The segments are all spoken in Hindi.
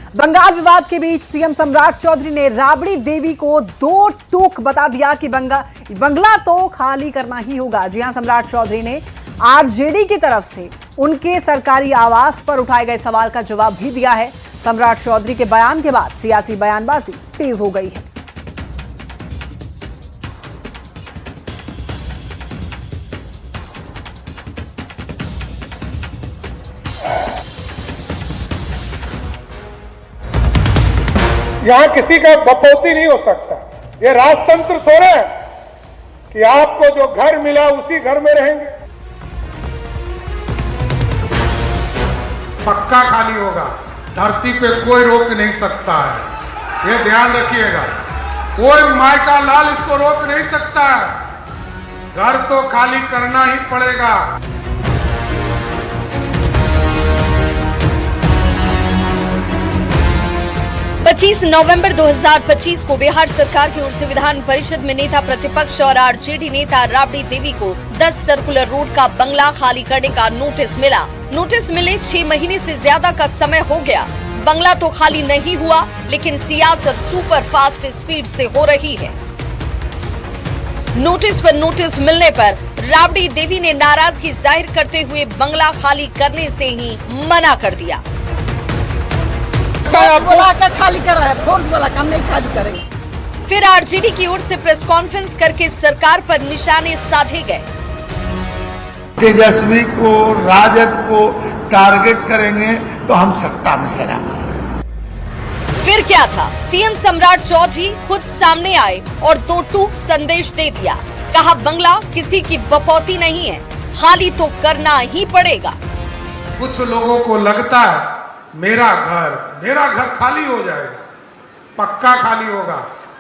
बंगाल विवाद के बीच सीएम सम्राट चौधरी ने राबड़ी देवी को दो टूक बता दिया कि बंगला तो खाली करना ही होगा। जी हां, सम्राट चौधरी ने आरजेडी की तरफ से उनके सरकारी आवास पर उठाए गए सवाल का जवाब भी दिया है। सम्राट चौधरी के बयान के बाद सियासी बयानबाजी तेज हो गई है। यहां किसी का बपौती नहीं हो सकता। ये राजतंत्र थोड़ा है कि आपको जो घर मिला उसी घर में रहेंगे। पक्का खाली होगा, धरती पे कोई रोक नहीं सकता है, ये ध्यान रखिएगा। कोई मायका लाल इसको रोक नहीं सकता है। घर तो खाली करना ही पड़ेगा। 25 नवंबर 2025 को बिहार सरकार की ओर से विधान परिषद में नेता प्रतिपक्ष और आरजेडी नेता राबड़ी देवी को 10 सर्कुलर रोड का बंगला खाली करने का नोटिस मिला। नोटिस मिले 6 महीने से ज्यादा का समय हो गया। बंगला तो खाली नहीं हुआ, लेकिन सियासत सुपर फास्ट स्पीड से हो रही है। नोटिस पर नोटिस मिलने पर राबड़ी देवी ने नाराजगी जाहिर करते हुए बंगला खाली करने से ही मना कर दिया। खाली कर रहा है, फोर्स वाला काम नहीं खाली करेंगे। फिर आरजेडी की ओर से प्रेस कॉन्फ्रेंस करके सरकार पर निशाने साधे गए। तेजस्वी को, राजद को टारगेट करेंगे तो हम सत्ता में से आएंगे। फिर क्या था, सीएम सम्राट चौधरी खुद सामने आए और दो टूक संदेश दे दिया। कहा बंगला किसी की बपौती नहीं है, खाली तो करना ही पड़ेगा। कुछ लोगों को लगता है मेरा घर खाली हो जाएगा, पक्का खाली होगा,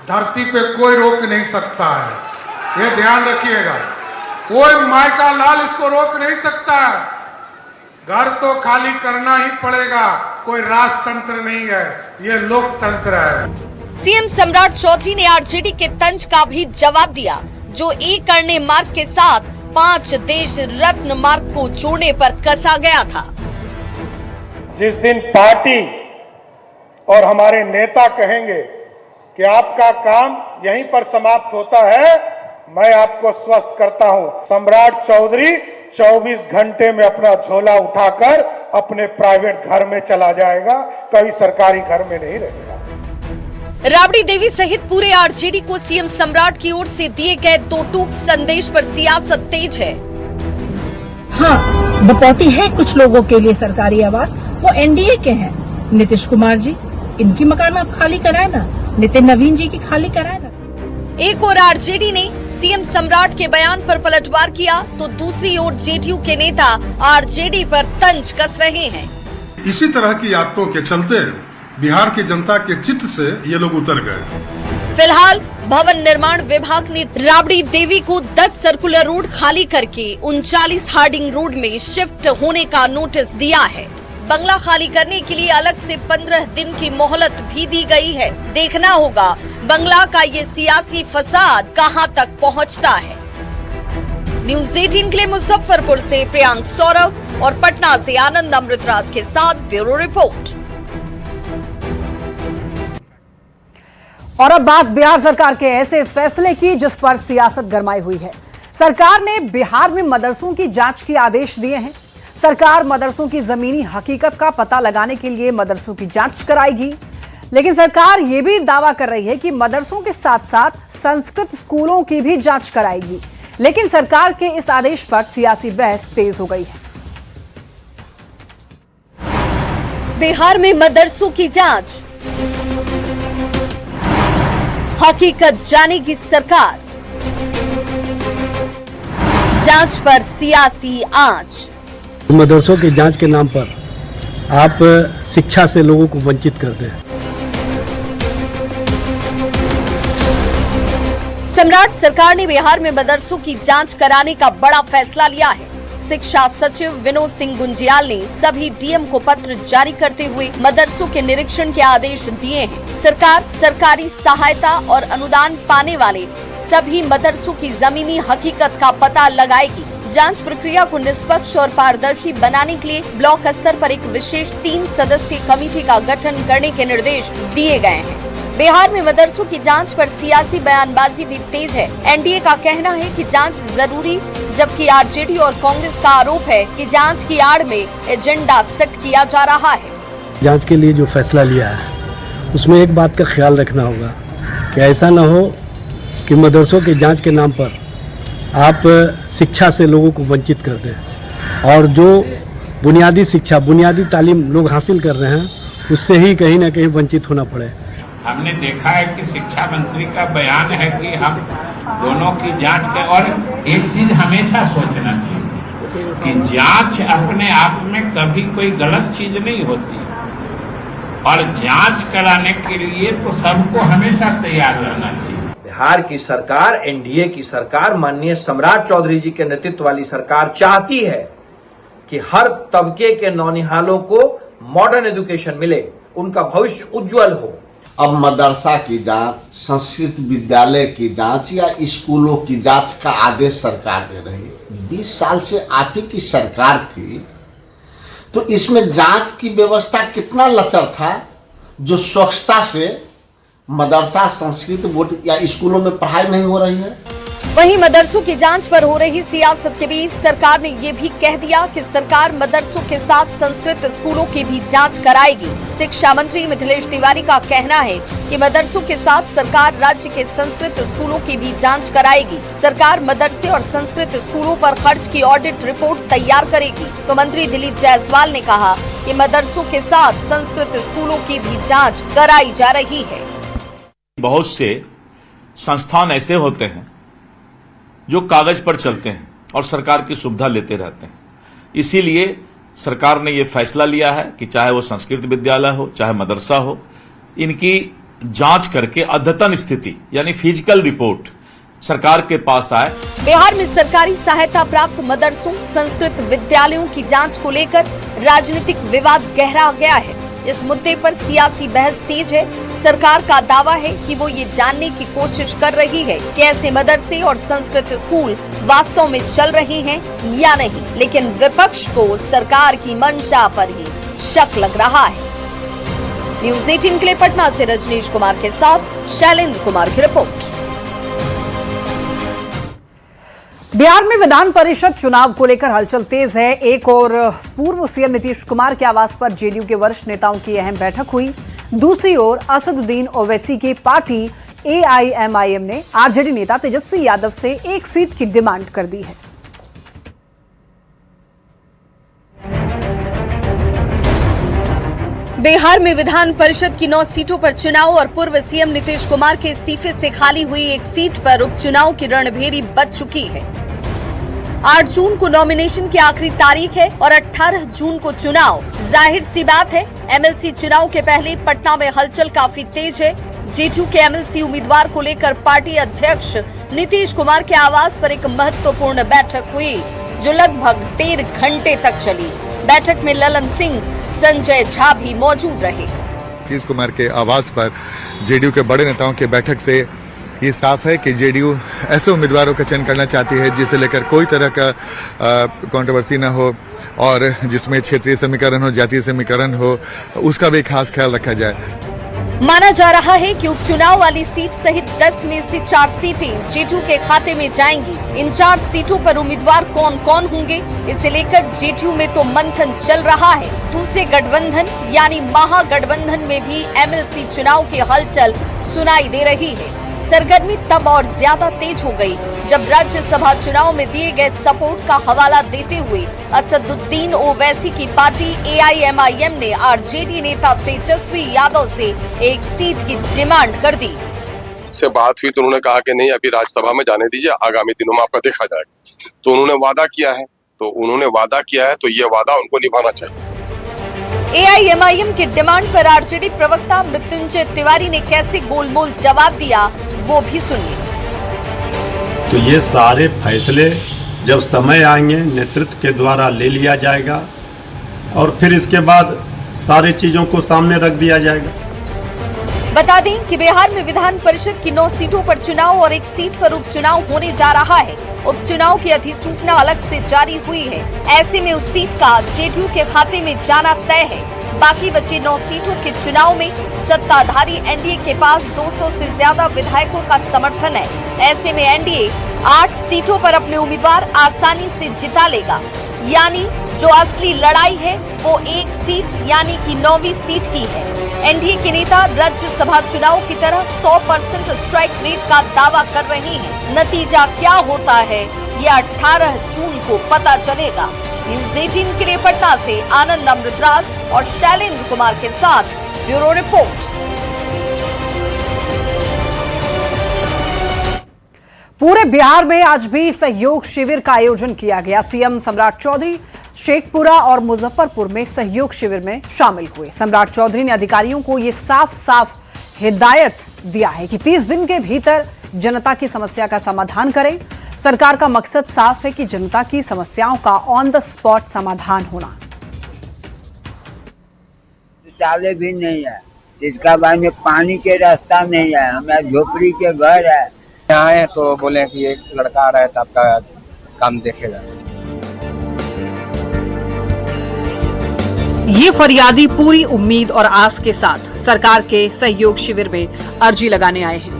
धरती पे कोई रोक नहीं सकता है, ये ध्यान रखिएगा। कोई मायका लाल इसको रोक नहीं सकता है। घर तो खाली करना ही पड़ेगा। कोई राजतंत्र नहीं है, ये लोकतंत्र है। सीएम सम्राट चौधरी ने आरजेडी के तंज का भी जवाब दिया, जो एक करने मार्ग के साथ 5 देश रत्न मार्ग को जोड़ने पर कसा गया था। जिस दिन पार्टी और हमारे नेता कहेंगे कि आपका काम यहीं पर समाप्त होता है, मैं आपको स्वस्थ करता हूं, सम्राट चौधरी 24 घंटे में अपना झोला उठाकर अपने प्राइवेट घर में चला जाएगा, कभी सरकारी घर में नहीं रहेगा। राबड़ी देवी सहित पूरे आरजेडी को सीएम सम्राट की ओर से दिए गए दो टूक संदेश पर सियासत तेज है। हाँ, बपौती है कुछ लोगों के लिए सरकारी आवास, वो एनडीए के हैं। नीतीश कुमार जी, इनकी मकान आप खाली कराए ना, नितिन नवीन जी की खाली कराए ना। एक और आरजेडी ने सीएम सम्राट के बयान पर पलटवार किया, तो दूसरी ओर जेडीयू के नेता आरजेडी पर तंज कस रहे हैं। इसी तरह की आदतों के चलते बिहार की जनता के चित्त से ये लोग उतर गए। फिलहाल भवन निर्माण विभाग ने राबड़ी देवी को 10 सर्कुलर रोड खाली करके 39 हार्डिंग रोड में शिफ्ट होने का नोटिस दिया है। बंगला खाली करने के लिए अलग से 15 दिन की मोहलत भी दी गई है। देखना होगा बंगला का ये सियासी फसाद कहां तक पहुंचता है। न्यूज़ 18 के लिए मुजफ्फरपुर से प्रियांक सौरभ और पटना से आनंद अमृतराज के साथ ब्यूरो रिपोर्ट। और अब बात बिहार सरकार के ऐसे फैसले की जिस पर सियासत गरमाई हुई है। सरकार ने बिहार में मदरसों की जांच के आदेश दिए हैं। सरकार मदरसों की जमीनी हकीकत का पता लगाने के लिए मदरसों की जांच कराएगी, लेकिन सरकार यह भी दावा कर रही है कि मदरसों के साथ साथ संस्कृत स्कूलों की भी जांच कराएगी। लेकिन सरकार के इस आदेश पर सियासी बहस तेज हो गई है। बिहार में मदरसों की जांच, हकीकत जानेगी सरकार, जांच पर सियासी आंच। मदरसों की जांच के नाम पर आप शिक्षा से लोगों को वंचित करते हैं। सम्राट सरकार ने बिहार में मदरसों की जांच कराने का बड़ा फैसला लिया है। शिक्षा सचिव विनोद सिंह गुंजियाल ने सभी डीएम को पत्र जारी करते हुए मदरसों के निरीक्षण के आदेश दिए हैं। सरकार सरकारी सहायता और अनुदान पाने वाले सभी मदरसों की जमीनी हकीकत का पता लगाएगी। जांच प्रक्रिया को निष्पक्ष और पारदर्शी बनाने के लिए ब्लॉक स्तर पर एक विशेष 3 सदस्यीय कमेटी का गठन करने के निर्देश दिए गए हैं। बिहार में मदरसों की जांच पर सियासी बयानबाजी भी तेज है। एनडीए का कहना है कि जांच जरूरी, जबकि आरजेडी और कांग्रेस का आरोप है कि जांच की आड़ में एजेंडा सेट किया जा रहा है। जांच के लिए जो फैसला लिया है उसमें एक बात का ख्याल रखना होगा कि ऐसा न हो कि मदरसों की जांच के नाम पर आप शिक्षा से लोगों को वंचित कर दें और जो बुनियादी शिक्षा, बुनियादी तालीम लोग हासिल कर रहे हैं उससे ही कहीं ना कहीं वंचित होना पड़े। हमने देखा है कि शिक्षा मंत्री का बयान है कि हम दोनों की जांच करें, और एक चीज हमेशा सोचना चाहिए कि जांच अपने आप में कभी कोई गलत चीज नहीं होती, और जांच कराने के लिए तो सबको हमेशा तैयार रहना चाहिए। बिहार की सरकार, एनडीए की सरकार, माननीय सम्राट चौधरी जी के नेतृत्व वाली सरकार चाहती है कि हर तबके के नौनिहालों को मॉडर्न एजुकेशन मिले, उनका भविष्य उज्जवल हो। अब मदरसा की जांच, संस्कृत विद्यालय की जांच या स्कूलों की जांच का आदेश सरकार दे रही है। 20 साल से आप ही की सरकार थी, तो इसमें जांच की व्यवस्था कितना लचर था, जो स्वच्छता से मदरसा, संस्कृत बोर्ड या स्कूलों में पढ़ाई नहीं हो रही है। वहीं मदरसों की जांच पर हो रही सियासत के बीच सरकार ने ये भी कह दिया कि सरकार मदरसों के साथ संस्कृत स्कूलों की भी जांच कराएगी। शिक्षा मंत्री मिथिलेश तिवारी का कहना है कि मदरसों के साथ सरकार राज्य के संस्कृत स्कूलों की भी जांच कराएगी। सरकार मदरसे और संस्कृत स्कूलों पर खर्च की ऑडिट रिपोर्ट तैयार करेगी। तो मंत्री दिलीप जायसवाल ने कहा कि मदरसों के साथ संस्कृत स्कूलों की भी जाँच कराई जा रही है। बहुत से संस्थान ऐसे होते हैं जो कागज पर चलते हैं और सरकार की सुविधा लेते रहते हैं। इसीलिए सरकार ने यह फैसला लिया है कि चाहे वो संस्कृत विद्यालय हो, चाहे मदरसा हो, इनकी जांच करके अद्यतन स्थिति यानी फिजिकल रिपोर्ट सरकार के पास आए। बिहार में सरकारी सहायता प्राप्त मदरसों, संस्कृत विद्यालयों की जांच को लेकर राजनीतिक विवाद गहरा गया है। इस मुद्दे पर सियासी बहस तेज है। सरकार का दावा है कि वो ये जानने की कोशिश कर रही है कि ऐसे मदरसे और संस्कृत स्कूल वास्तव में चल रहे हैं या नहीं, लेकिन विपक्ष को सरकार की मंशा पर ही शक लग रहा है। न्यूज़ 18 के लिए पटना से रजनीश कुमार के साथ शैलेंद्र कुमार की रिपोर्ट। बिहार में विधान परिषद चुनाव को लेकर हलचल तेज है। एक और पूर्व सीएम नीतीश कुमार के आवास पर जेडीयू के वरिष्ठ नेताओं की अहम बैठक हुई। दूसरी ओर असदुद्दीन ओवैसी की पार्टी एआईएमआईएम ने आरजेडी नेता तेजस्वी यादव से 1 सीट की डिमांड कर दी है। बिहार में विधान परिषद की 9 सीटों पर चुनाव और पूर्व सीएम नीतीश कुमार के इस्तीफे से खाली हुई 1 सीट पर उपचुनाव की रणभेरी बच चुकी है। 8 जून को नॉमिनेशन की आखिरी तारीख है और 18 जून को चुनाव। जाहिर सी बात है, एमएलसी चुनाव के पहले पटना में हलचल काफी तेज है। जेडीयू के एमएलसी उम्मीदवार को लेकर पार्टी अध्यक्ष नीतीश कुमार के आवास पर एक महत्वपूर्ण बैठक हुई, जो लगभग 1.5 घंटे तक चली। बैठक में ललन सिंह, संजय झा भी मौजूद रहे। नीतीश कुमार के आवास पर जेडीयू के बड़े नेताओं की बैठक से ये साफ है कि जेडीयू ऐसे उम्मीदवारों का चयन करना चाहती है जिसे लेकर कोई तरह का कंट्रोवर्सी न हो और जिसमें क्षेत्रीय समीकरण हो, जातीय समीकरण हो, उसका भी खास ख्याल रखा जाए। माना जा रहा है कि उपचुनाव वाली सीट सहित 10 में से 4 सीटें जेडीयू के खाते में जाएंगी। इन 4 सीटों पर उम्मीदवार कौन कौन होंगे, इसे लेकर जेडीयू में तो मंथन चल रहा है। दूसरे गठबंधन यानी महागठबंधन में भी एमएलसी चुनाव की हलचल सुनाई दे रही है। सरगर्मी तब और ज्यादा तेज हो गई जब राज्यसभा चुनाव में दिए गए सपोर्ट का हवाला देते हुए असदुद्दीन ओवैसी की पार्टी एआईएमआईएम ने आरजेडी नेता तेजस्वी यादव से 1 सीट की डिमांड कर दी। से बात हुई तो उन्होंने कहा कि नहीं, अभी राज्यसभा में जाने दीजिए, आगामी दिनों में आपका देखा जाएगा। तो उन्होंने वादा किया है, तो ये वादा उनको निभाना चाहिए। एआईएमआईएम की डिमांड पर आरजेडी प्रवक्ता मृत्युंजय तिवारी ने कैसे गोलमोल जवाब दिया, वो भी सुनिए। तो ये सारे फैसले जब समय आएंगे नेतृत्व के द्वारा ले लिया जाएगा और फिर इसके बाद सारी चीजों को सामने रख दिया जाएगा। बता दें कि बिहार में विधान परिषद की 9 सीटों पर चुनाव और 1 सीट पर उपचुनाव होने जा रहा है। उपचुनाव की अधिसूचना अलग से जारी हुई है। ऐसे में उस सीट का जेडीयू के खाते में जाना तय है। बाकी बचे 9 सीटों के चुनाव में सत्ताधारी एनडीए के पास 200 से ज्यादा विधायकों का समर्थन है। ऐसे में एनडीए 8 सीटों पर अपने उम्मीदवार आसानी से जिता लेगा। यानी जो असली लड़ाई है वो 1 सीट यानी कि 9वीं सीट की है। एनडीए के नेता राज्यसभा चुनाव की तरह 100% स्ट्राइक रेट का दावा कर रहे हैं। नतीजा क्या होता है ये 18 जून को पता चलेगा। न्यूज़ 18 के लिए पटना से आनंद अमृतराज और शैलेंद्र कुमार के साथ ब्यूरो रिपोर्ट। पूरे बिहार में आज भी सहयोग शिविर का आयोजन किया गया। सीएम सम्राट चौधरी शेखपुरा और मुजफ्फरपुर में सहयोग शिविर में शामिल हुए। सम्राट चौधरी ने अधिकारियों को ये साफ हिदायत दिया है कि 30 दिन के भीतर जनता की समस्या का समाधान करें। सरकार का मकसद साफ है कि जनता की समस्याओं का ऑन द स्पॉट समाधान होना। शौचालय भी नहीं है, इसका बाद में पानी के रास्ता नहीं है, हमारे झोपड़ी के घर है। आए तो बोले कि एक लड़का आ रहा है तो आपका काम देखेगा। ये फरियादी पूरी उम्मीद और आस के साथ सरकार के सहयोग शिविर में अर्जी लगाने आए हैं।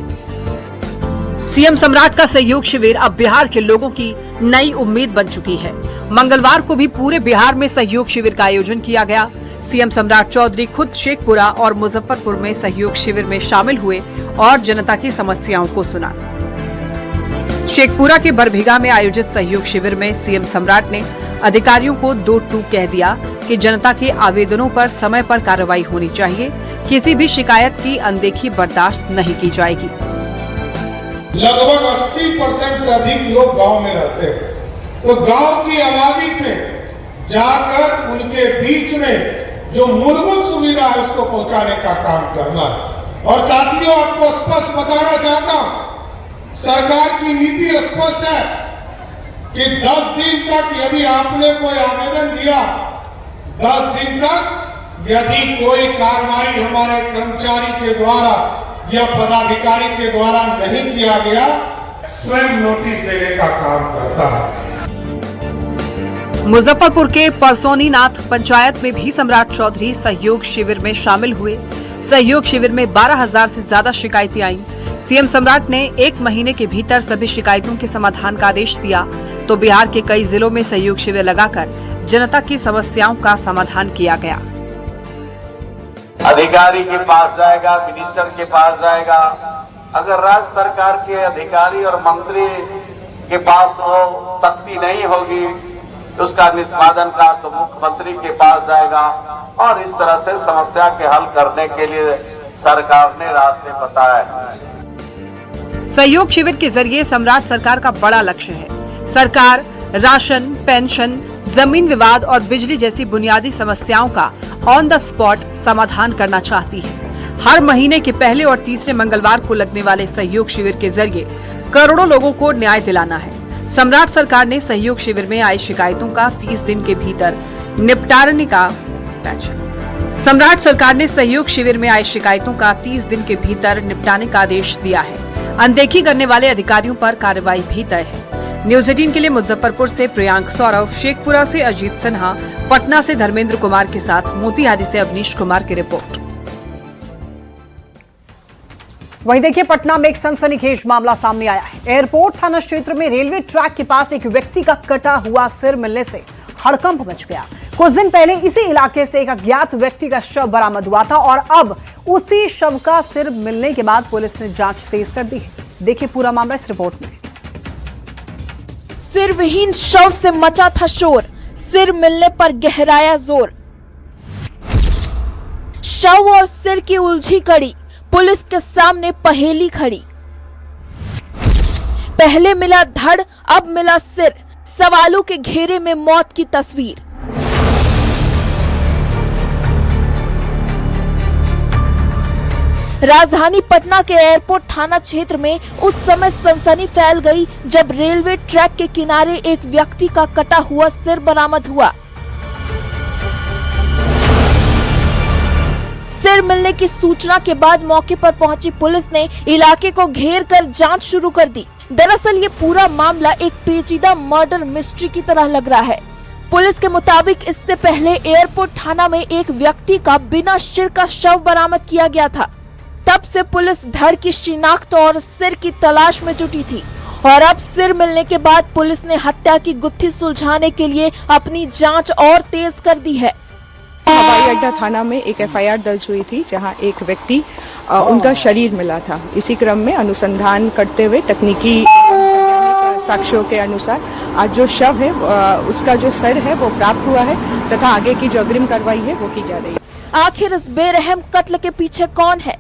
सीएम सम्राट का सहयोग शिविर अब बिहार के लोगों की नई उम्मीद बन चुकी है। मंगलवार को भी पूरे बिहार में सहयोग शिविर का आयोजन किया गया। सीएम सम्राट चौधरी खुद शेखपुरा और मुजफ्फरपुर में सहयोग शिविर में शामिल हुए और जनता की समस्याओं को सुना। शेखपुरा के बरभीगा में आयोजित सहयोग शिविर में सीएम सम्राट ने अधिकारियों को 2 टूक कह दिया कि जनता के आवेदनों पर समय पर कार्रवाई होनी चाहिए। किसी भी शिकायत की अनदेखी बर्दाश्त नहीं की जाएगी। लगभग 80% से अधिक लोग गांव में रहते हैं, तो गांव की आबादी में जाकर उनके बीच में जो मूलभूत सुविधा है उसको पहुंचाने का काम करना है। और साथियों, आपको स्पष्ट बताना चाहता हूं, सरकार की नीति स्पष्ट है कि 10 दिन तक यदि आपने कोई आवेदन दिया, 10 दिन तक यदि कोई कार्रवाई हमारे कर्मचारी के द्वारा या पदाधिकारी के द्वारा नहीं किया गया, स्वयं नोटिस देने का काम करता है। मुजफ्फरपुर के परसोनीनाथ पंचायत में भी सम्राट चौधरी सहयोग शिविर में शामिल हुए। सहयोग शिविर में 12,000 से ज्यादा शिकायतें आईं। सीएम सम्राट ने 1 महीने के भीतर सभी शिकायतों के समाधान का आदेश दिया, तो बिहार के कई जिलों में सहयोग शिविर लगाकर जनता की समस्याओं का समाधान किया गया। अधिकारी के पास जाएगा, मिनिस्टर के पास जाएगा। अगर राज्य सरकार के अधिकारी और मंत्री के पास वो शक्ति नहीं होगी तो उसका निष्पादन का तो मुख्यमंत्री के पास जाएगा। और इस तरह से समस्या के हल करने के लिए सरकार ने रास्ते बताए हैं। सहयोग शिविर के जरिए सम्राट सरकार का बड़ा लक्ष्य है। सरकार राशन, पेंशन, जमीन विवाद और बिजली जैसी बुनियादी समस्याओं का ऑन द स्पॉट समाधान करना चाहती है। हर महीने के पहले और तीसरे मंगलवार को लगने वाले सहयोग शिविर के जरिए करोड़ों लोगों को न्याय दिलाना है। सम्राट सरकार ने सहयोग शिविर में आई शिकायतों का 30 दिन के भीतर निपटाने का सम्राट सरकार ने सहयोग शिविर में आई शिकायतों का 30 दिन के भीतर निपटाने का आदेश दिया है। अनदेखी करने वाले अधिकारियों पर कार्रवाई भी तय है। न्यूज़ 18 के लिए मुजफ्फरपुर से प्रियांक सौरभ, शेखपुरा से अजीत सिन्हा, पटना से धर्मेंद्र कुमार के साथ मोतिहारी से अवनीश कुमार की रिपोर्ट। वहीं देखिए, पटना में एक सनसनीखेज मामला सामने आया है। एयरपोर्ट थाना क्षेत्र में रेलवे ट्रैक के पास एक व्यक्ति का कटा हुआ सिर मिलने से हड़कंप मच गया। कुछ दिन पहले इसी इलाके से एक अज्ञात व्यक्ति का शव बरामद हुआ था और अब उसी शव का सिर मिलने के बाद पुलिस ने जांच तेज कर दी है। देखिए पूरा मामला इस रिपोर्ट में। सिर विहीन शव से मचा था शोर, सिर मिलने पर गहराया जोर। शव और सिर की उलझी कड़ी, पुलिस के सामने पहेली खड़ी। पहले मिला धड़, अब मिला सिर, सवालों के घेरे में मौत की तस्वीर। राजधानी पटना के एयरपोर्ट थाना क्षेत्र में उस समय सनसनी फैल गई जब रेलवे ट्रैक के किनारे एक व्यक्ति का कटा हुआ सिर बरामद हुआ। सिर मिलने की सूचना के बाद मौके पर पहुंची पुलिस ने इलाके को घेर कर जांच शुरू कर दी। दरअसल ये पूरा मामला एक पेचीदा मर्डर मिस्ट्री की तरह लग रहा है। पुलिस के मुताबिक इससे पहले एयरपोर्ट थाना में एक व्यक्ति का बिना सिर का शव बरामद किया गया था। तब से पुलिस धड़ की शिनाख्त और सिर की तलाश में जुटी थी और अब सिर मिलने के बाद पुलिस ने हत्या की गुत्थी सुलझाने के लिए अपनी जांच और तेज कर दी है। हवाई अड्डा थाना में एक एफआईआर दर्ज हुई थी जहां एक व्यक्ति उनका शरीर मिला था। इसी क्रम में अनुसंधान करते हुए तकनीकी साक्ष्यों के अनुसार आज जो शव है उसका जो सिर है वो प्राप्त हुआ है तथा आगे की जो अग्रिम कार्रवाई है वो की जा रही है। आखिर इस बेरहम कत्ल के पीछे कौन है?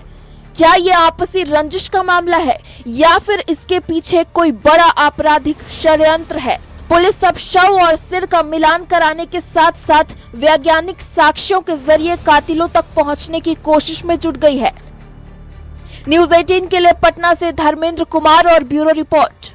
क्या ये आपसी रंजिश का मामला है या फिर इसके पीछे कोई बड़ा आपराधिक षड्यंत्र है? पुलिस अब शव और सिर का मिलान कराने के साथ साथ वैज्ञानिक साक्ष्यों के जरिए कातिलों तक पहुंचने की कोशिश में जुट गई है। न्यूज़ 18 के लिए पटना से धर्मेंद्र कुमार और ब्यूरो रिपोर्ट।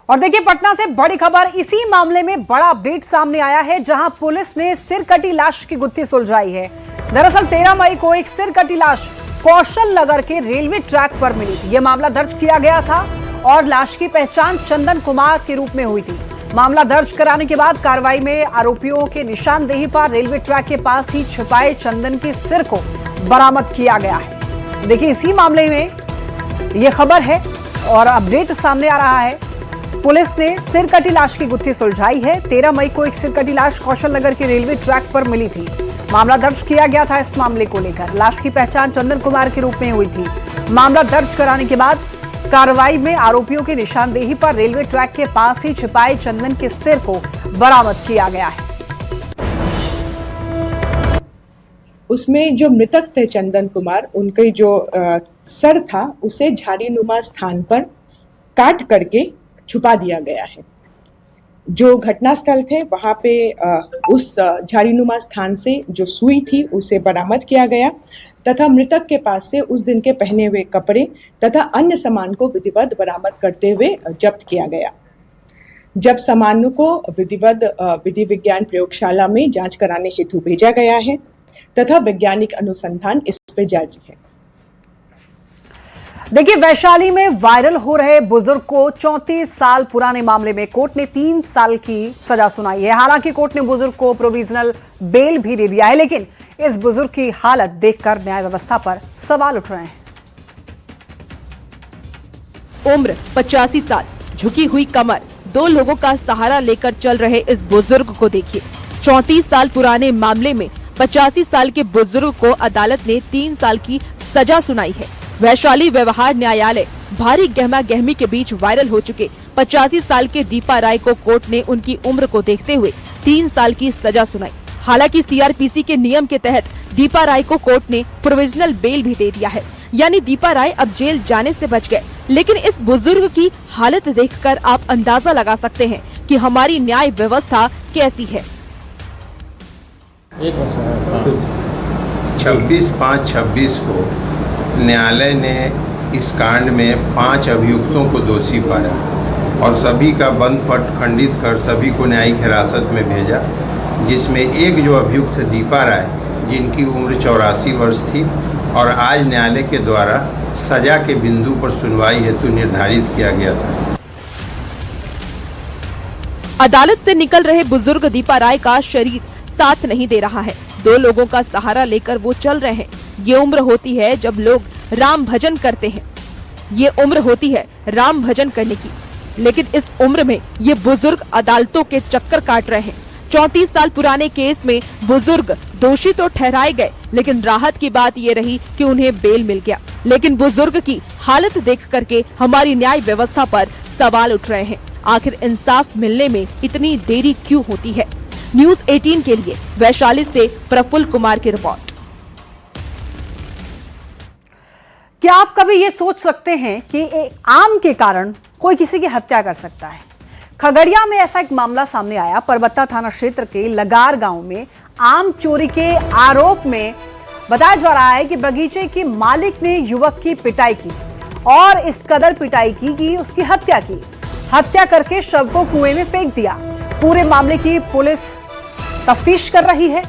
और देखिए, पटना से बड़ी खबर, इसी मामले में बड़ा अपडेट सामने आया है जहां पुलिस ने सिर कटी लाश की गुत्थी सुलझाई है। दरअसल 13 मई को एक सिर कटी लाश कौशल नगर के रेलवे ट्रैक पर मिली थी। यह मामला दर्ज किया गया था और लाश की पहचान चंदन कुमार के रूप में हुई थी। मामला दर्ज कराने के बाद कार्रवाई में आरोपियों के निशानदेही पर रेलवे ट्रैक के पास ही छिपाए चंदन के सिर को बरामद किया गया है। देखिए, इसी मामले में यह खबर है और अपडेट सामने आ रहा है। पुलिस ने सिर कटी लाश की गुत्थी सुलझाई है। 13 मई को एक सिर कटी लाश कौशल नगर के रेलवे ट्रैक पर मिली थी। मामला दर्ज किया गया था। इस मामले को लेकर लाश की पहचान चंदन कुमार के रूप में हुई थी। मामला दर्ज कराने के बाद कार्रवाई में आरोपियों की निशानदेही पर रेलवे ट्रैक के पास ही छिपाए चंदन के सिर को बरामद किया गया है। उसमें जो मृतक थे चंदन कुमार, उनके जो सर था उसे झाड़ीनुमा स्थान पर काट करके छुपा दिया गया है। जो घटनास्थल थे वहां पे उस झाड़ीनुमा स्थान से जो सुई थी उसे बरामद किया गया तथा मृतक के पास से उस दिन के पहने हुए कपड़े तथा अन्य सामान को विधिवत बरामद करते हुए जब्त किया गया। जब सामानों को विधिवत विधि विज्ञान प्रयोगशाला में जांच कराने हेतु भेजा गया है तथा वैज्ञानिक अनुसंधान इस पे जारी है। देखिए, वैशाली में वायरल हो रहे बुजुर्ग को 34 साल पुराने मामले में कोर्ट ने 3 साल की सजा सुनाई है। हालांकि कोर्ट ने बुजुर्ग को प्रोविजनल बेल भी दे दिया है, लेकिन इस बुजुर्ग की हालत देखकर न्याय व्यवस्था पर सवाल उठ रहे हैं। उम्र 85 साल, झुकी हुई कमर, 2 लोगों का सहारा लेकर चल रहे इस बुजुर्ग को देखिए। 34 साल पुराने मामले में 85 साल के बुजुर्ग को अदालत ने 3 साल की सजा सुनाई है। वैशाली व्यवहार न्यायालय भारी गहमा गहमी के बीच वायरल हो चुके 85 साल के दीपा राय को कोर्ट ने उनकी उम्र को देखते हुए 3 साल की सजा सुनाई। हालांकि सीआरपीसी के नियम के तहत दीपा राय को कोर्ट ने प्रोविजनल बेल भी दे दिया है, यानी दीपा राय अब जेल जाने से बच गए। लेकिन इस बुजुर्ग की हालत देखकर आप अंदाजा लगा सकते हैं कि हमारी न्याय व्यवस्था कैसी है। 26/5/26 को न्यायालय ने इस कांड में 5 अभियुक्तों को दोषी पाया और सभी का बंद पट खंडित कर सभी को न्यायिक हिरासत में भेजा, जिसमें एक जो अभियुक्त दीपा राय जिनकी उम्र 84 वर्ष थी और आज न्यायालय के द्वारा सजा के बिंदु पर सुनवाई हेतु निर्धारित किया गया था। अदालत से निकल रहे बुजुर्ग दीपा राय का शरीर साथ नहीं दे रहा है। 2 लोगों का सहारा लेकर वो चल रहे हैं। ये उम्र होती है जब लोग राम भजन करते हैं। ये उम्र होती है राम भजन करने की, लेकिन इस उम्र में ये बुजुर्ग अदालतों के चक्कर काट रहे हैं। 34 साल पुराने केस में बुजुर्ग दोषी तो ठहराए गए, लेकिन राहत की बात ये रही कि उन्हें बेल मिल गया। लेकिन बुजुर्ग की हालत देख करके हमारी न्याय व्यवस्था पर सवाल उठ रहे हैं। आखिर इंसाफ मिलने में इतनी देरी क्यों होती है? न्यूज़ 18 के लिए वैशाली से प्रफुल्ल कुमार की रिपोर्ट। क्या आप कभी ये सोच सकते हैं कि आम के कारण कोई किसी की हत्या कर सकता है? खगड़िया में ऐसा एक मामला सामने आया। परबत्ता थाना क्षेत्र के लगार गांव में आम चोरी के आरोप में बताया जा रहा है कि बगीचे के मालिक ने युवक की पिटाई की और इस कदर पिटाई की कि उसकी हत्या की। हत्या करके शव को कुएं में फेंक दिया। पूरे मामले की पुलिस तफ्तीश कर रही है।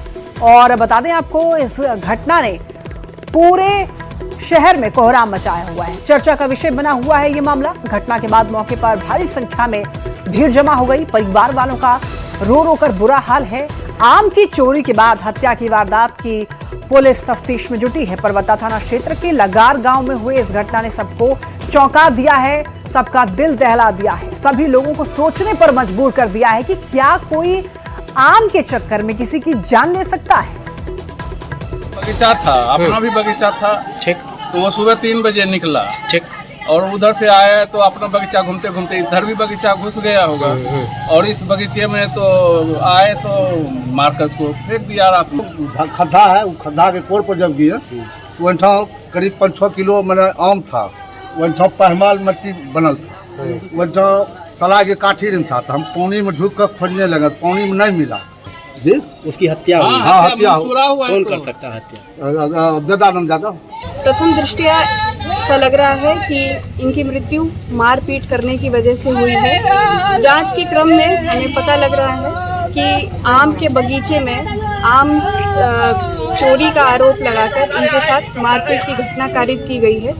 और बता दें आपको, इस घटना ने पूरे शहर में कोहराम मचाया हुआ है। चर्चा का विषय बना हुआ है ये मामला। घटना के बाद मौके पर भारी संख्या में भीड़ जमा हो गई। परिवार वालों का रो रो कर बुरा हाल है। आम की चोरी के बाद हत्या की वारदात की पुलिस तफ्तीश में जुटी है। परबत्ता थाना क्षेत्र के लगार गांव में हुए इस घटना ने सबको चौंका दिया है, सबका दिल दहला दिया है, सभी लोगों को सोचने पर मजबूर कर दिया है कि क्या कोई आम के चक्कर में किसी की जान ले सकता है। बगीचा था, अपना भी बगीचा था, ठीक। तो वो सुबह 3 बजे निकला, ठीक, और उधर से आया तो अपना बगीचा घूमते घूमते इधर भी बगीचा घुस गया होगा, और इस बगीचे में तो आए तो मारकर को फेंक दिया। रात में खड्डा है, वो खड्डा के कोर पर जब गया तो वहाँ करीब 5-6 किलो मैंने आम था, वहाँ पहमाल मिट्टी बनल था, वहाँ सलाह के काठी नहीं था, तो हम पानी में ढूक कर खोजने लगे, पानी में नहीं मिला जी। उसकी हत्या हुई। हाँ, हत्या हुआ। कौन कर सकता है हत्या? दयानंद यादव। प्रथम दृष्टया ऐसा लग रहा है कि इनकी मृत्यु मारपीट करने की वजह से हुई है। जांच के क्रम में हमें पता लग रहा है कि आम के बगीचे में आम चोरी का आरोप लगाकर इनके साथ मारपीट की घटना कारित की गई है।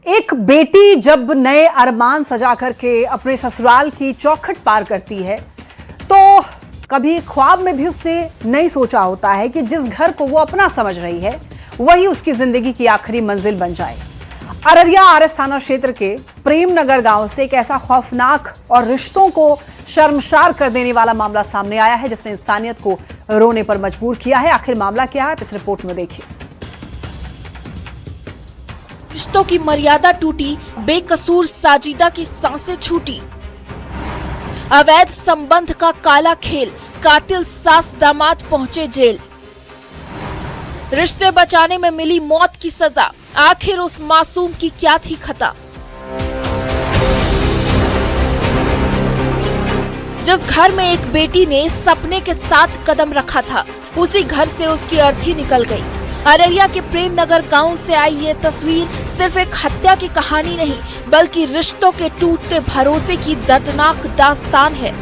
एक बेटी जब नए अरमान सजा करके अपने ससुराल की चौखट पार करती है तो कभी ख्वाब में भी उसने नहीं सोचा होता है कि जिस घर को वो अपना समझ रही है वही उसकी जिंदगी की आखिरी मंजिल बन जाए। अररिया आरएस थाना क्षेत्र के प्रेम नगर गांव से एक ऐसा खौफनाक और रिश्तों को शर्मसार कर देने वाला मामला सामने आया है जिसने इंसानियत को रोने पर मजबूर किया है। आखिर मामला क्या है, इस रिपोर्ट में देखिए। रिश्तों की मर्यादा टूटी, बेकसूर साजिदा की सांसें छूटी। अवैध संबंध का काला खेल, कातिल सास दामाद पहुंचे जेल। रिश्ते बचाने में मिली मौत की सजा, आखिर उस मासूम की क्या थी खता। जिस घर में एक बेटी ने सपने के साथ कदम रखा था, उसी घर से उसकी अर्थी निकल गई। अररिया के प्रेम नगर गांव से आई ये तस्वीर सिर्फ एक हत्या की कहानी नहीं, बल्कि रिश्तों के टूटते भरोसे की दर्दनाक दास्तान है।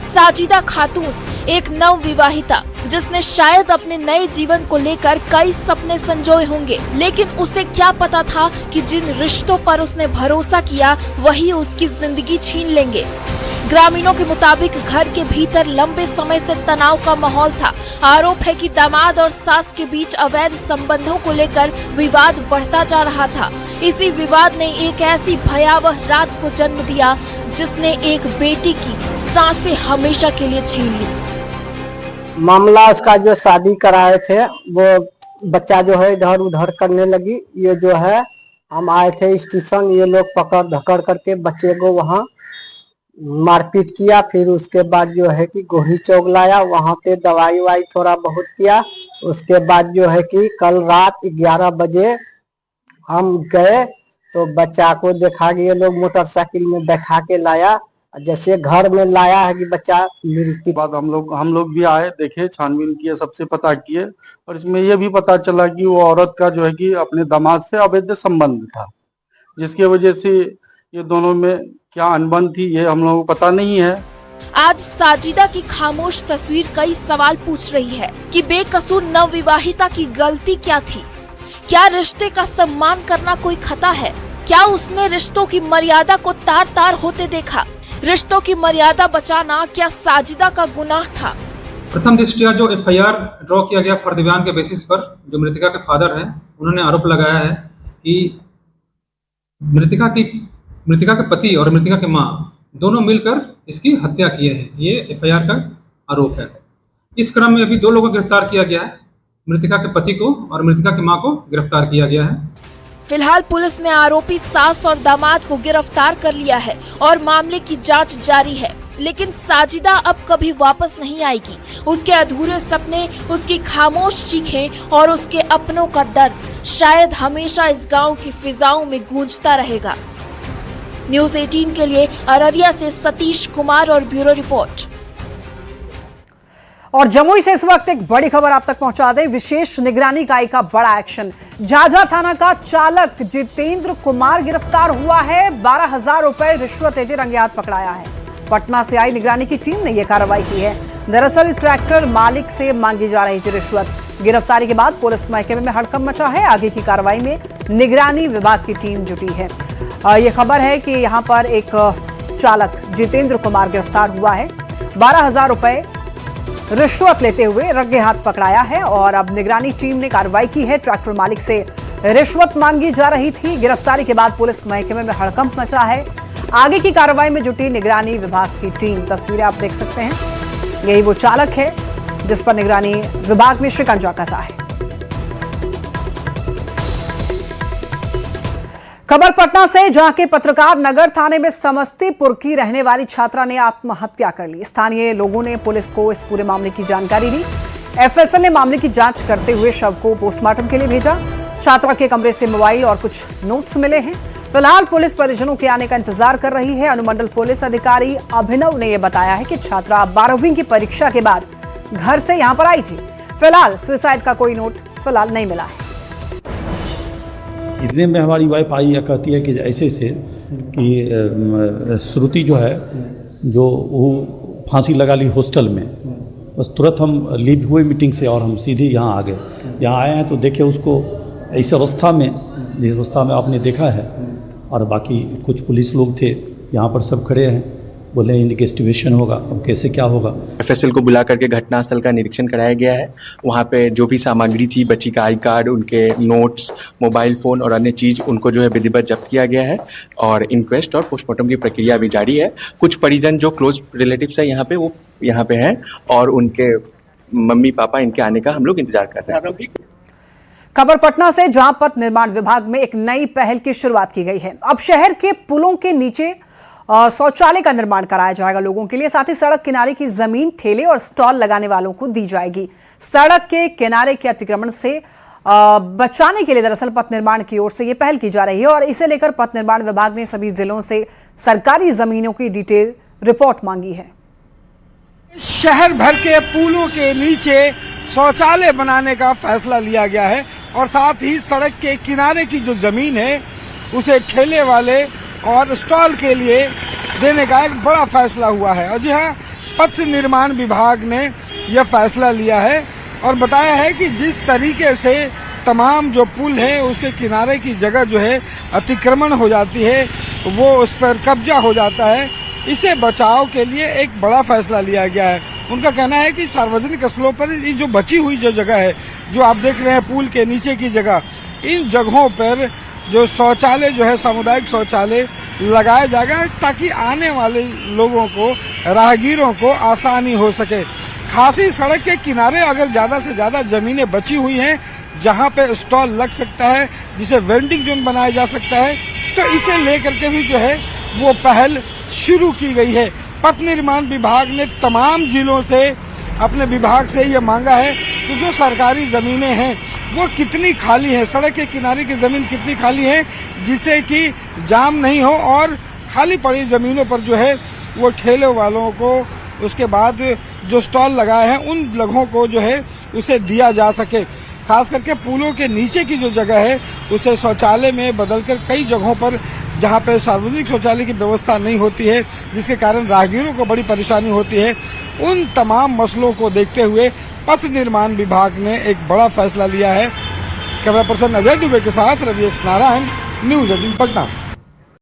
साजिदा खातून, एक नवविवाहिता जिसने शायद अपने नए जीवन को लेकर कई सपने संजोए होंगे, लेकिन उसे क्या पता था कि जिन रिश्तों पर उसने भरोसा किया वही उसकी जिंदगी छीन लेंगे। ग्रामीणों के मुताबिक घर के भीतर लंबे समय से तनाव का माहौल था। आरोप है कि दामाद और सास के बीच अवैध संबंधों को लेकर विवाद बढ़ता जा रहा था। इसी विवाद ने एक ऐसी भयावह रात को जन्म दिया जिसने एक बेटी की सांसें हमेशा के लिए छीन ली। मामला उसका जो शादी कराए थे वो बच्चा जो है इधर उधर करने लगी। ये जो है हम आए थे स्टेशन, ये लोग पकड़ धकड़ करके बच्चे को वहाँ मारपीट किया। फिर उसके बाद जो है कि गोही चौक लाया, वहाँ पे दवाई वाई थोड़ा बहुत किया। उसके बाद जो है कि कल रात 11 बजे हम गए तो बच्चा को देखा कि ये लोग मोटरसाइकिल में बैठा के लाया, जैसे घर में लाया है कि बच्चा मृत्यु। बाद हम लोग भी आए, देखे, छानबीन किए, सबसे पता किए, और इसमें यह भी पता चला कि वो औरत का जो है कि अपने दामाद से अवैध संबंध था, जिसकी वजह से ये दोनों में क्या अनबन थी ये हम लोगों को पता नहीं है। आज साजिदा की खामोश तस्वीर कई सवाल पूछ रही है कि बेकसूर नवविवाहिता की गलती क्या थी? क्या रिश्ते का सम्मान करना कोई खता है? क्या उसने रिश्तों की मर्यादा को तार तार होते देखा? रिश्तों की मर्यादा बचाना क्या साजिदा का गुनाह था? प्रथम दृष्टया जो एफआईआर ड्रॉ किया गया फर्द-ए-बयान के बेसिस पर, जो मृतका के फादर हैं, उन्होंने आरोप लगाया है कि मृतका के पति और मृतका के मां दोनों मिलकर इसकी हत्या किए हैं। ये एफआईआर का आरोप है। इस क्रम में अभी 2 लोगों को गिरफ्तार किया गया है। मृतका के पति को और मृतका की मां को गिरफ्तार किया गया है। फिलहाल पुलिस ने आरोपी सास और दामाद को गिरफ्तार कर लिया है और मामले की जांच जारी है। लेकिन साजिदा अब कभी वापस नहीं आएगी। उसके अधूरे सपने, उसकी खामोश चीखें और उसके अपनों का दर्द शायद हमेशा इस गांव की फिजाओं में गूंजता रहेगा। न्यूज़ 18 के लिए अररिया से सतीश कुमार और ब्यूरो रिपोर्ट। और जमुई से इस वक्त एक बड़ी खबर आप तक पहुंचा दें। विशेष निगरानी इकाई का बड़ा एक्शन। झाझा थाना का चालक जितेंद्र कुमार गिरफ्तार हुआ है। 12,000 रुपए रिश्वत लेते रंगे हाथ पकड़ाया है। पटना से आई निगरानी की टीम ने यह कार्रवाई की है। दरअसल ट्रैक्टर मालिक से मांगी जा रही थी रिश्वत। गिरफ्तारी के बाद पुलिस महकमे में हड़कंप मचा है। आगे की कार्रवाई में निगरानी विभाग की टीम जुटी है। ये खबर है कि यहाँ पर एक चालक जितेंद्र कुमार गिरफ्तार हुआ है। 12,000 रुपए रिश्वत लेते हुए रंगे हाथ पकड़ाया है और अब निगरानी टीम ने कार्रवाई की है। ट्रैक्टर मालिक से रिश्वत मांगी जा रही थी। गिरफ्तारी के बाद पुलिस महकमे में हड़कंप मचा है। आगे की कार्रवाई में जुटी निगरानी विभाग की टीम। तस्वीरें आप देख सकते हैं, यही वो चालक है जिस पर निगरानी विभाग में शिकंजा कसा है। खबर पटना से, जहां के पत्रकार नगर थाने में समस्तीपुर की रहने वाली छात्रा ने आत्महत्या कर ली। स्थानीय लोगों ने पुलिस को इस पूरे मामले की जानकारी दी। एफएसएल ने मामले की जांच करते हुए शव को पोस्टमार्टम के लिए भेजा। छात्रा के कमरे से मोबाइल और कुछ नोट्स मिले हैं। फिलहाल पुलिस परिजनों के आने का इंतजार कर रही है। अनुमंडल पुलिस अधिकारी अभिनव ने यह बताया है कि छात्रा 12वीं की परीक्षा के बाद घर से यहां पर आई थी। फिलहाल सुसाइड का कोई नोट फिलहाल नहीं मिला है। इतने में हमारी वाइफ आई या कहती है कि ऐसे से कि श्रुति जो है जो वो फांसी लगा ली हॉस्टल में। बस तुरंत हम लीव हुए मीटिंग से और हम सीधे यहाँ आ गए। यहाँ आए हैं तो देखे उसको इस अवस्था में, जिस अवस्था में आपने देखा है। और बाकी कुछ पुलिस लोग थे यहाँ पर, सब खड़े हैं, बोले इन्वेस्टिगेशन होगा, अब कैसे क्या होगा। एफएसएल को बुला करके घटनास्थल का निरीक्षण कराया गया है। वहाँ पे जो भी सामग्री थी, बच्ची का आई कार्ड, उनके नोट्स, मोबाइल फ़ोन और अन्य चीज़, उनको जो है विधिवत जब्त किया गया है और इंक्वेस्ट और पोस्टमार्टम की प्रक्रिया भी जारी है। कुछ परिजन जो क्लोज रिलेटिव्स हैं यहाँ पे, वो यहाँ पे हैं और उनके मम्मी पापा इनके आने का हम लोग इंतजार कर रहे हैं। खबर पटना से, जहां पथ निर्माण विभाग में एक नई पहल की शुरुआत की गई है। अब शहर के पुलों के नीचे शौचालय का निर्माण कराया जाएगा लोगों के लिए। साथ ही सड़क किनारे की जमीन ठेले और स्टॉल लगाने वालों को दी जाएगी। सड़क के किनारे के अतिक्रमण से बचाने के लिए दरअसल पथ निर्माण की ओर से ये पहल की जा रही है और इसे लेकर पथ निर्माण विभाग ने सभी जिलों से सरकारी जमीनों की डिटेल रिपोर्ट मांगी है। शहर भर के पुलों के नीचे शौचालय बनाने का फैसला लिया गया है और साथ ही सड़क के किनारे की जो जमीन है उसे ठेले वाले और स्टॉल के लिए देने का एक बड़ा फैसला हुआ है। और जी हाँ, पथ निर्माण विभाग ने यह फैसला लिया है और बताया है कि जिस तरीके से तमाम जो पुल है उसके किनारे की जगह जो है अतिक्रमण हो जाती है, वो उस पर कब्जा हो जाता है, इसे बचाव के लिए एक बड़ा फैसला लिया गया है। उनका कहना है कि सार्वजनिक स्थलों पर ये जो बची हुई जो जगह है, जो आप देख रहे हैं पुल के नीचे की जगह, इन जगहों पर जो शौचालय जो है, सामुदायिक शौचालय लगाया जाएगा ताकि आने वाले लोगों को, राहगीरों को आसानी हो सके। खासी सड़क के किनारे अगर ज़्यादा से ज़्यादा ज़मीनें बची हुई हैं जहां पे स्टॉल लग सकता है, जिसे वेंडिंग जोन बनाया जा सकता है, तो इसे लेकर के भी जो है वो पहल शुरू की गई है। पथ निर्माण विभाग ने तमाम जिलों से, अपने विभाग से ये मांगा है कि जो सरकारी ज़मीनें हैं वो कितनी खाली हैं, सड़क के किनारे की ज़मीन कितनी खाली है, जिससे कि जाम नहीं हो और खाली पड़ी ज़मीनों पर जो है वो ठेले वालों को, उसके बाद जो स्टॉल लगाए हैं उन लोगों को जो है उसे दिया जा सके। खास करके पुलों के नीचे की जो जगह है उसे शौचालय में बदलकर कई जगहों पर जहां पे सार्वजनिक शौचालय की व्यवस्था नहीं होती है, जिसके कारण राहगीरों को बड़ी परेशानी होती है, उन तमाम मसलों को देखते हुए पथ निर्माण विभाग ने एक बड़ा फैसला लिया है। कैमरा पर्सन अजय दुबे के साथ रवि नारायण, न्यूज़ 18 पटना।